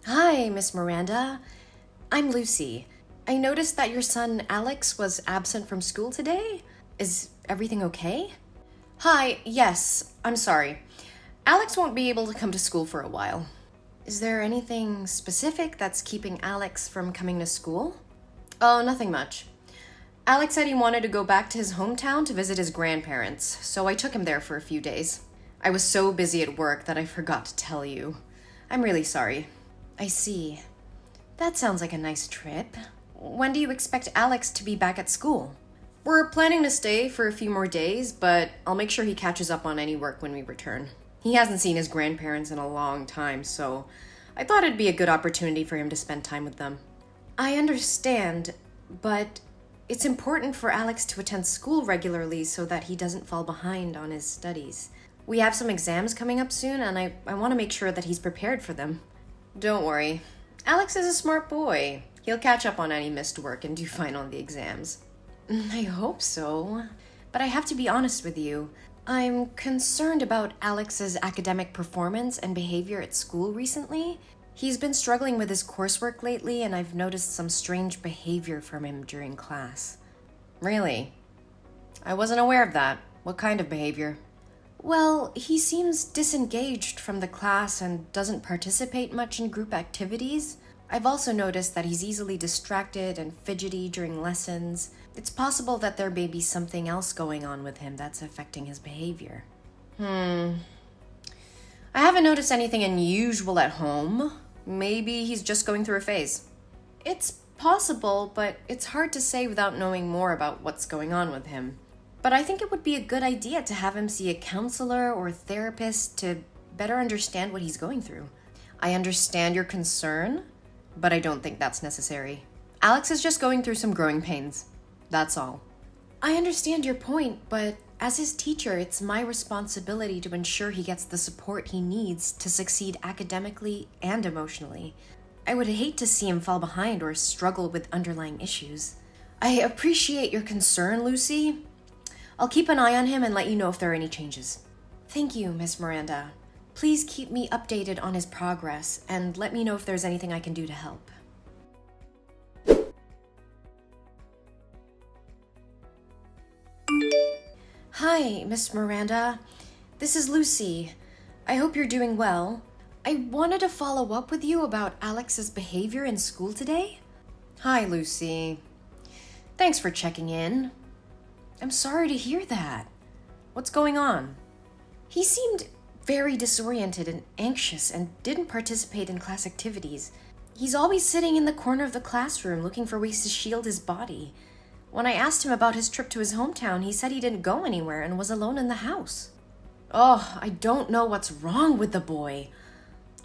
Hi, Miss Miranda. I'm Lucy. I noticed that your son Alex was absent from school today. Is everything okay? Hi, yes, I'm sorry. Alex won't be able to come to school for a while. Is there anything specific that's keeping Alex from coming to school? Oh, nothing much. Alex said he wanted to go back to his hometown to visit his grandparents, so I took him there for a few days. I was so busy at work that I forgot to tell you. I'm really sorry. I see. That sounds like a nice trip. When do you expect Alex to be back at school? We're planning to stay for a few more days, but I'll make sure he catches up on any work when we return. He hasn't seen his grandparents in a long time, so I thought it'd be a good opportunity for him to spend time with them. I understand, but it's important for Alex to attend school regularly so that he doesn't fall behind on his studies. We have some exams coming up soon, and I want to make sure that he's prepared for them. Don't worry. Alex is a smart boy. He'll catch up on any missed work and do fine on the exams. I hope so. But I have to be honest with you. I'm concerned about Alex's academic performance and behavior at school recently. He's been struggling with his coursework lately, and I've noticed some strange behavior from him during class. Really? I wasn't aware of that. What kind of behavior? Well, he seems disengaged from the class and doesn't participate much in group activities. I've also noticed that he's easily distracted and fidgety during lessons. It's possible that there may be something else going on with him that's affecting his behavior. I haven't noticed anything unusual at home. Maybe he's just going through a phase. It's possible, but it's hard to say without knowing more about what's going on with him. But I think it would be a good idea to have him see a counselor or a therapist to better understand what he's going through. I understand your concern, but I don't think that's necessary. Alex is just going through some growing pains. That's all. I understand your point, but as his teacher, it's my responsibility to ensure he gets the support he needs to succeed academically and emotionally. I would hate to see him fall behind or struggle with underlying issues. I appreciate your concern, Lucy. I'll keep an eye on him and let you know if there are any changes. Thank you, Miss Miranda. Please keep me updated on his progress and let me know if there's anything I can do to help. Hi, Miss Miranda. This is Lucy. I hope you're doing well. I wanted to follow up with you about Alex's behavior in school today. Hi, Lucy. Thanks for checking in. I'm sorry to hear that. What's going on? He seemed very disoriented and anxious and didn't participate in class activities. He's always sitting in the corner of the classroom looking for ways to shield his body. When I asked him about his trip to his hometown, he said he didn't go anywhere and was alone in the house. Oh, I don't know what's wrong with the boy.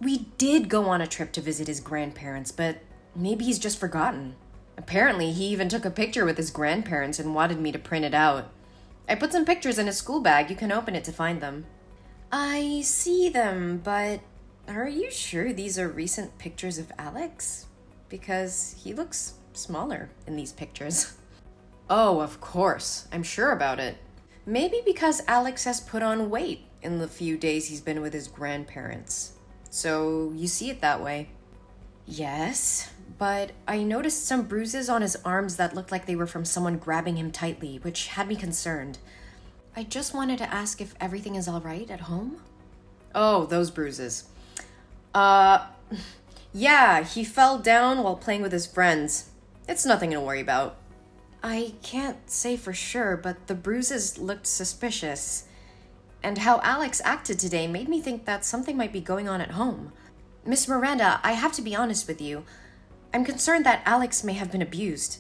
We did go on a trip to visit his grandparents, but maybe he's just forgotten. Apparently, he even took a picture with his grandparents and wanted me to print it out. I put some pictures in his school bag. You can open it to find them. I see them, but are you sure these are recent pictures of Alex? Because he looks smaller in these pictures. Oh, of course. I'm sure about it. Maybe because Alex has put on weight in the few days he's been with his grandparents. So you see it that way. Yes, but I noticed some bruises on his arms that looked like they were from someone grabbing him tightly, which had me concerned. I just wanted to ask if everything is all right at home. Oh, those bruises. Yeah, he fell down while playing with his friends. It's nothing to worry about. I can't say for sure, but the bruises looked suspicious. And how Alex acted today made me think that something might be going on at home. Miss Miranda, I have to be honest with you. I'm concerned that Alex may have been abused.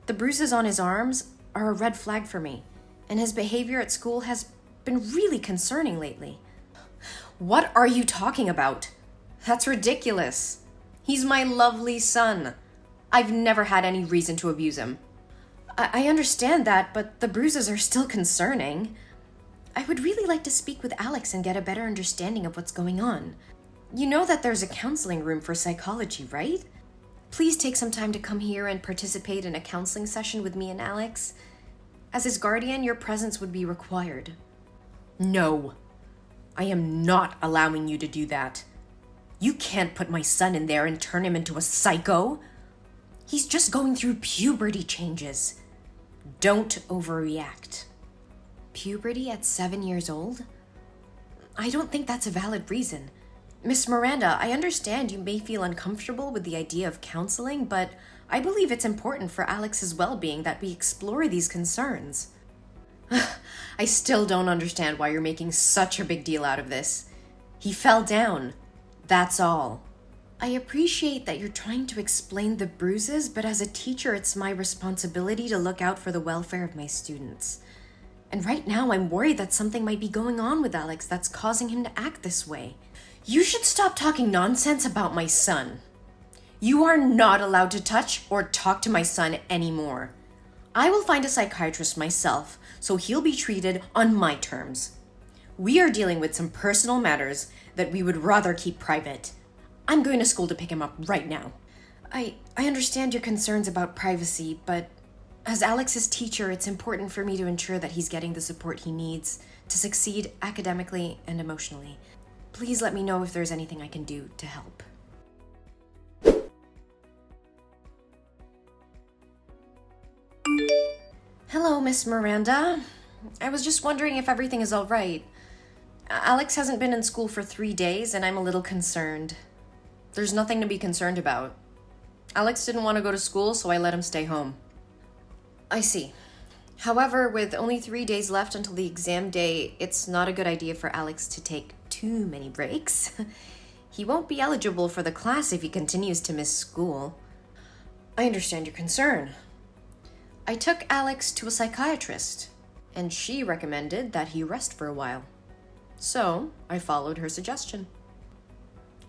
The bruises on his arms are a red flag for me, and his behavior at school has been really concerning lately. What are you talking about? That's ridiculous. He's my lovely son. I've never had any reason to abuse him. I understand that, but the bruises are still concerning. I would really like to speak with Alex and get a better understanding of what's going on. You know that there's a counseling room for psychology, right? Please take some time to come here and participate in a counseling session with me and Alex. As his guardian, your presence would be required. No, I am not allowing you to do that. You can't put my son in there and turn him into a psycho. He's just going through puberty changes. Don't overreact. Puberty at 7 years old? I don't think that's a valid reason. Miss Miranda, I understand you may feel uncomfortable with the idea of counseling, but I believe it's important for Alex's well-being that we explore these concerns. I still don't understand why you're making such a big deal out of this. He fell down. That's all. I appreciate that you're trying to explain the bruises, but as a teacher, it's my responsibility to look out for the welfare of my students. And right now, I'm worried that something might be going on with Alex that's causing him to act this way. You should stop talking nonsense about my son. You are not allowed to touch or talk to my son anymore. I will find a psychiatrist myself, so he'll be treated on my terms. We are dealing with some personal matters that we would rather keep private. I'm going to school to pick him up right now. I understand your concerns about privacy, but as Alex's teacher, it's important for me to ensure that he's getting the support he needs to succeed academically and emotionally. Please let me know if there's anything I can do to help. Hello, Miss Miranda. I was just wondering if everything is all right. Alex hasn't been in school for 3 days, and I'm a little concerned. There's nothing to be concerned about. Alex didn't want to go to school, so I let him stay home. I see. However, with only 3 days left until the exam day, it's not a good idea for Alex to take too many breaks. He won't be eligible for the class if he continues to miss school. I understand your concern. I took Alex to a psychiatrist, and she recommended that he rest for a while. So, I followed her suggestion.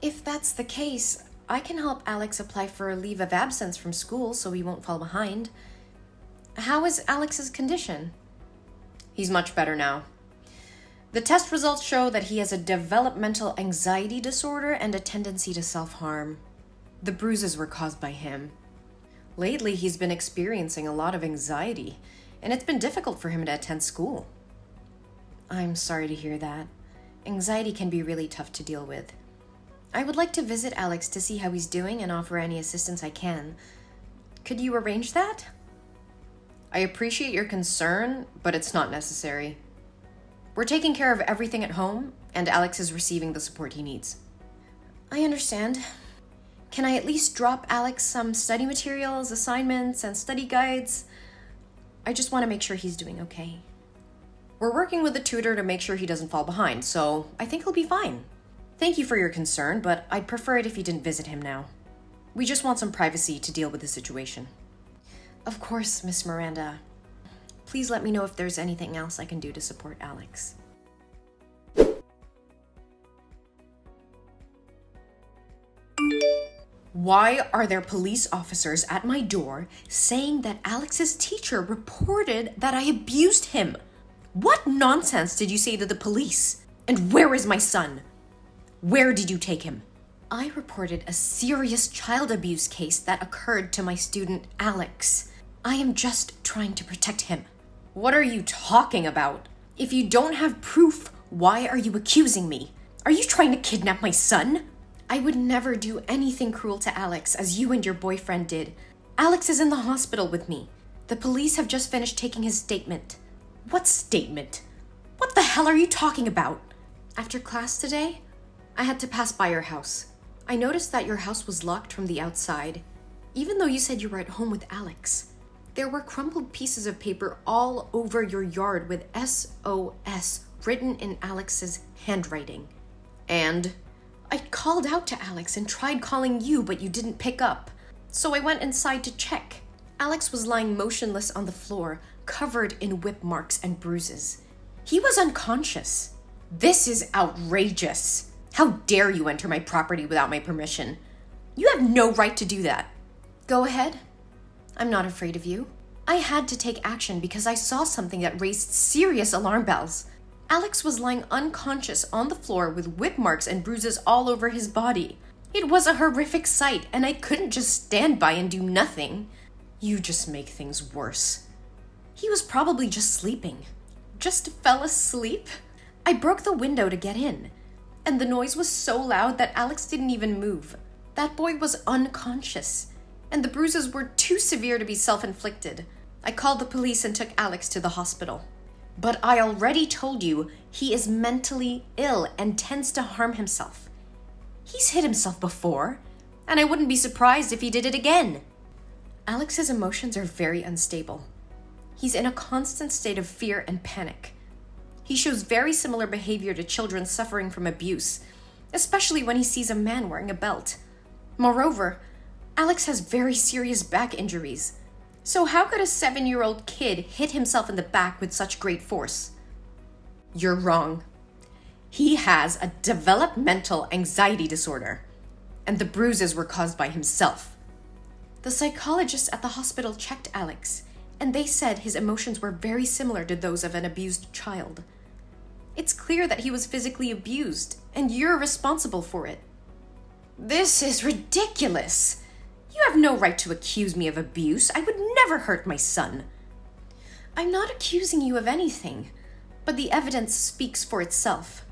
If that's the case, I can help Alex apply for a leave of absence from school so he won't fall behind. How is Alex's condition? He's much better now. The test results show that he has a developmental anxiety disorder and a tendency to self-harm. The bruises were caused by him. Lately, he's been experiencing a lot of anxiety, and it's been difficult for him to attend school. I'm sorry to hear that. Anxiety can be really tough to deal with. I would like to visit Alex to see how he's doing and offer any assistance I can. Could you arrange that? I appreciate your concern, but it's not necessary. We're taking care of everything at home, and Alex is receiving the support he needs. I understand. Can I at least drop Alex some study materials, assignments, and study guides? I just want to make sure he's doing okay. We're working with a tutor to make sure he doesn't fall behind, so I think he'll be fine. Thank you for your concern, but I'd prefer it if you didn't visit him now. We just want some privacy to deal with the situation. Of course, Miss Miranda. Please let me know if there's anything else I can do to support Alex. Why are there police officers at my door saying that Alex's teacher reported that I abused him? What nonsense did you say to the police? And where is my son? Where did you take him? I reported a serious child abuse case that occurred to my student Alex. I am just trying to protect him. What are you talking about? If you don't have proof, why are you accusing me? Are you trying to kidnap my son? I would never do anything cruel to Alex as you and your boyfriend did. Alex is in the hospital with me. The police have just finished taking his statement. What statement? What the hell are you talking about? After class today, I had to pass by your house. I noticed that your house was locked from the outside, even though you said you were at home with Alex. There were crumpled pieces of paper all over your yard with S.O.S written in Alex's handwriting. And I called out to Alex and tried calling you, but you didn't pick up. So I went inside to check. Alex was lying motionless on the floor, covered in whip marks and bruises. He was unconscious. This is outrageous. How dare you enter my property without my permission? You have no right to do that. Go ahead. I'm not afraid of you. I had to take action because I saw something that raised serious alarm bells. Alex was lying unconscious on the floor with whip marks and bruises all over his body. It was a horrific sight, and I couldn't just stand by and do nothing. You just make things worse. He was probably just sleeping. Just fell asleep? I broke the window to get in. and the noise was so loud that Alex didn't even move. That boy was unconscious, and the bruises were too severe to be self-inflicted. I called the police and took Alex to the hospital. But I already told you he is mentally ill and tends to harm himself. He's hit himself before, and I wouldn't be surprised if he did it again. Alex's emotions are very unstable. He's in a constant state of fear and panic. He shows very similar behavior to children suffering from abuse, especially when he sees a man wearing a belt. Moreover, Alex has very serious back injuries. So how could a 7-year-old kid hit himself in the back with such great force? You're wrong. He has a developmental anxiety disorder, and the bruises were caused by himself. The psychologists at the hospital checked Alex, and they said his emotions were very similar to those of an abused child. It's clear that he was physically abused, and you're responsible for it. This is ridiculous. You have no right to accuse me of abuse. I would never hurt my son. I'm not accusing you of anything, but the evidence speaks for itself.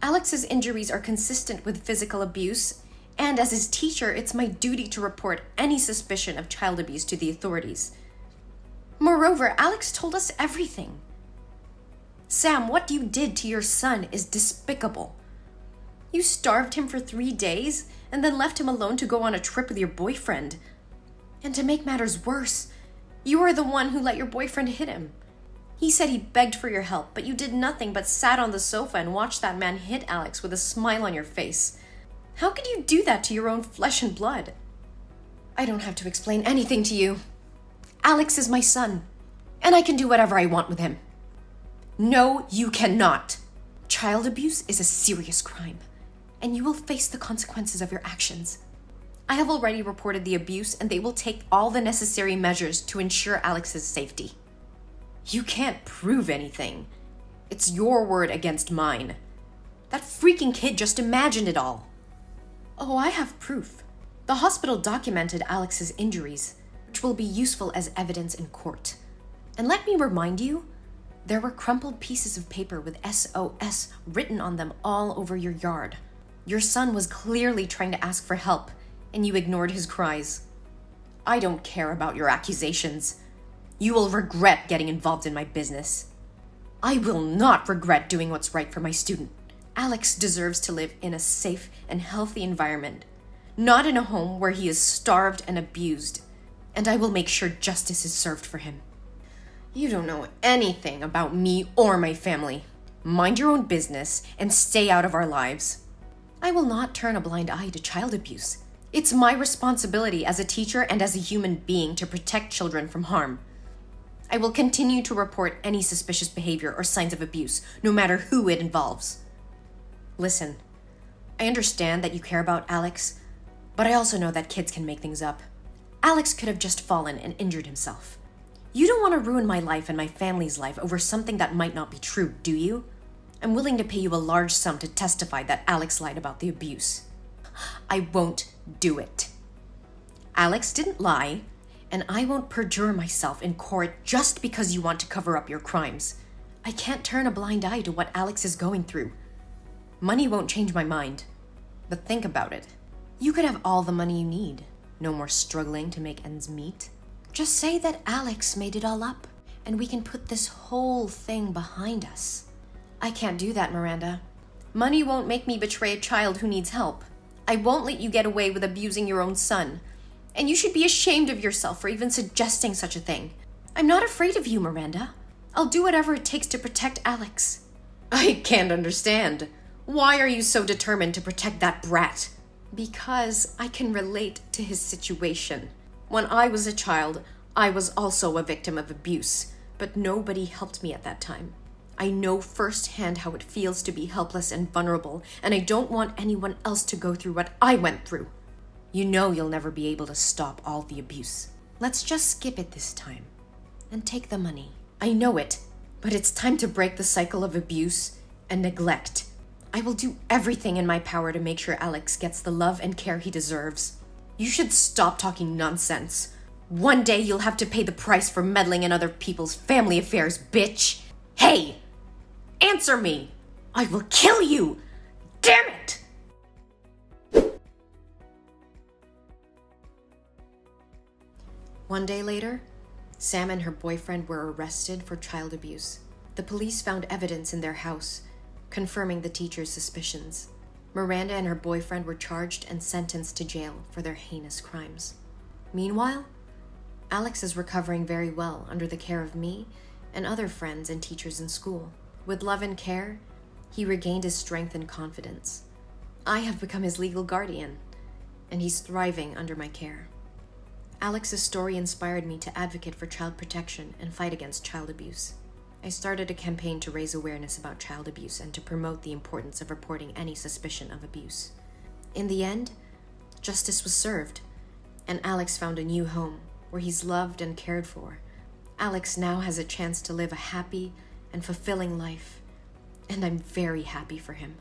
Alex's injuries are consistent with physical abuse, and as his teacher, it's my duty to report any suspicion of child abuse to the authorities. Moreover, Alex told us everything. Sam, what you did to your son is despicable. You starved him for 3 days and then left him alone to go on a trip with your boyfriend. And to make matters worse, you are the one who let your boyfriend hit him. He said he begged for your help, but you did nothing but sat on the sofa and watched that man hit Alex with a smile on your face. How could you do that to your own flesh and blood? I don't have to explain anything to you. Alex is my son, and I can do whatever I want with him. No, you cannot. Child abuse is a serious crime, and you will face the consequences of your actions. I have already reported the abuse, and they will take all the necessary measures to ensure Alex's safety. You can't prove anything. It's your word against mine. That freaking kid just imagined it all. Oh, I have proof. The hospital documented Alex's injuries, which will be useful as evidence in court. And let me remind you, there were crumpled pieces of paper with S.O.S. written on them all over your yard. Your son was clearly trying to ask for help, and you ignored his cries. I don't care about your accusations. You will regret getting involved in my business. I will not regret doing what's right for my student. Alex deserves to live in a safe and healthy environment, not in a home where he is starved and abused, and I will make sure justice is served for him. You don't know anything about me or my family. Mind your own business and stay out of our lives. I will not turn a blind eye to child abuse. It's my responsibility as a teacher and as a human being to protect children from harm. I will continue to report any suspicious behavior or signs of abuse, no matter who it involves. Listen, I understand that you care about Alex, but I also know that kids can make things up. Alex could have just fallen and injured himself. You don't want to ruin my life and my family's life over something that might not be true, do you? I'm willing to pay you a large sum to testify that Alex lied about the abuse. I won't do it. Alex didn't lie, and I won't perjure myself in court just because you want to cover up your crimes. I can't turn a blind eye to what Alex is going through. Money won't change my mind. But think about it. You could have all the money you need. No more struggling to make ends meet. Just say that Alex made it all up, and we can put this whole thing behind us. I can't do that, Miranda. Money won't make me betray a child who needs help. I won't let you get away with abusing your own son. And you should be ashamed of yourself for even suggesting such a thing. I'm not afraid of you, Miranda. I'll do whatever it takes to protect Alex. I can't understand. Why are you so determined to protect that brat? Because I can relate to his situation. When I was a child, I was also a victim of abuse, but nobody helped me at that time. I know firsthand how it feels to be helpless and vulnerable, and I don't want anyone else to go through what I went through. You know you'll never be able to stop all the abuse. Let's just skip it this time and take the money. I know it, but it's time to break the cycle of abuse and neglect. I will do everything in my power to make sure Alex gets the love and care he deserves. You should stop talking nonsense. One day you'll have to pay the price for meddling in other people's family affairs, bitch. Hey! Answer me! I will kill you! damn it! One day later, Sam and her boyfriend were arrested for child abuse. The police found evidence in their house, confirming the teacher's suspicions. Miranda and her boyfriend were charged and sentenced to jail for their heinous crimes. Meanwhile, Alex is recovering very well under the care of me and other friends and teachers in school. With love and care, he regained his strength and confidence. I have become his legal guardian, and he's thriving under my care. Alex's story inspired me to advocate for child protection and fight against child abuse. I started a campaign to raise awareness about child abuse and to promote the importance of reporting any suspicion of abuse. In the end, justice was served, and Alex found a new home where he's loved and cared for. Alex now has a chance to live a happy and fulfilling life, and I'm very happy for him.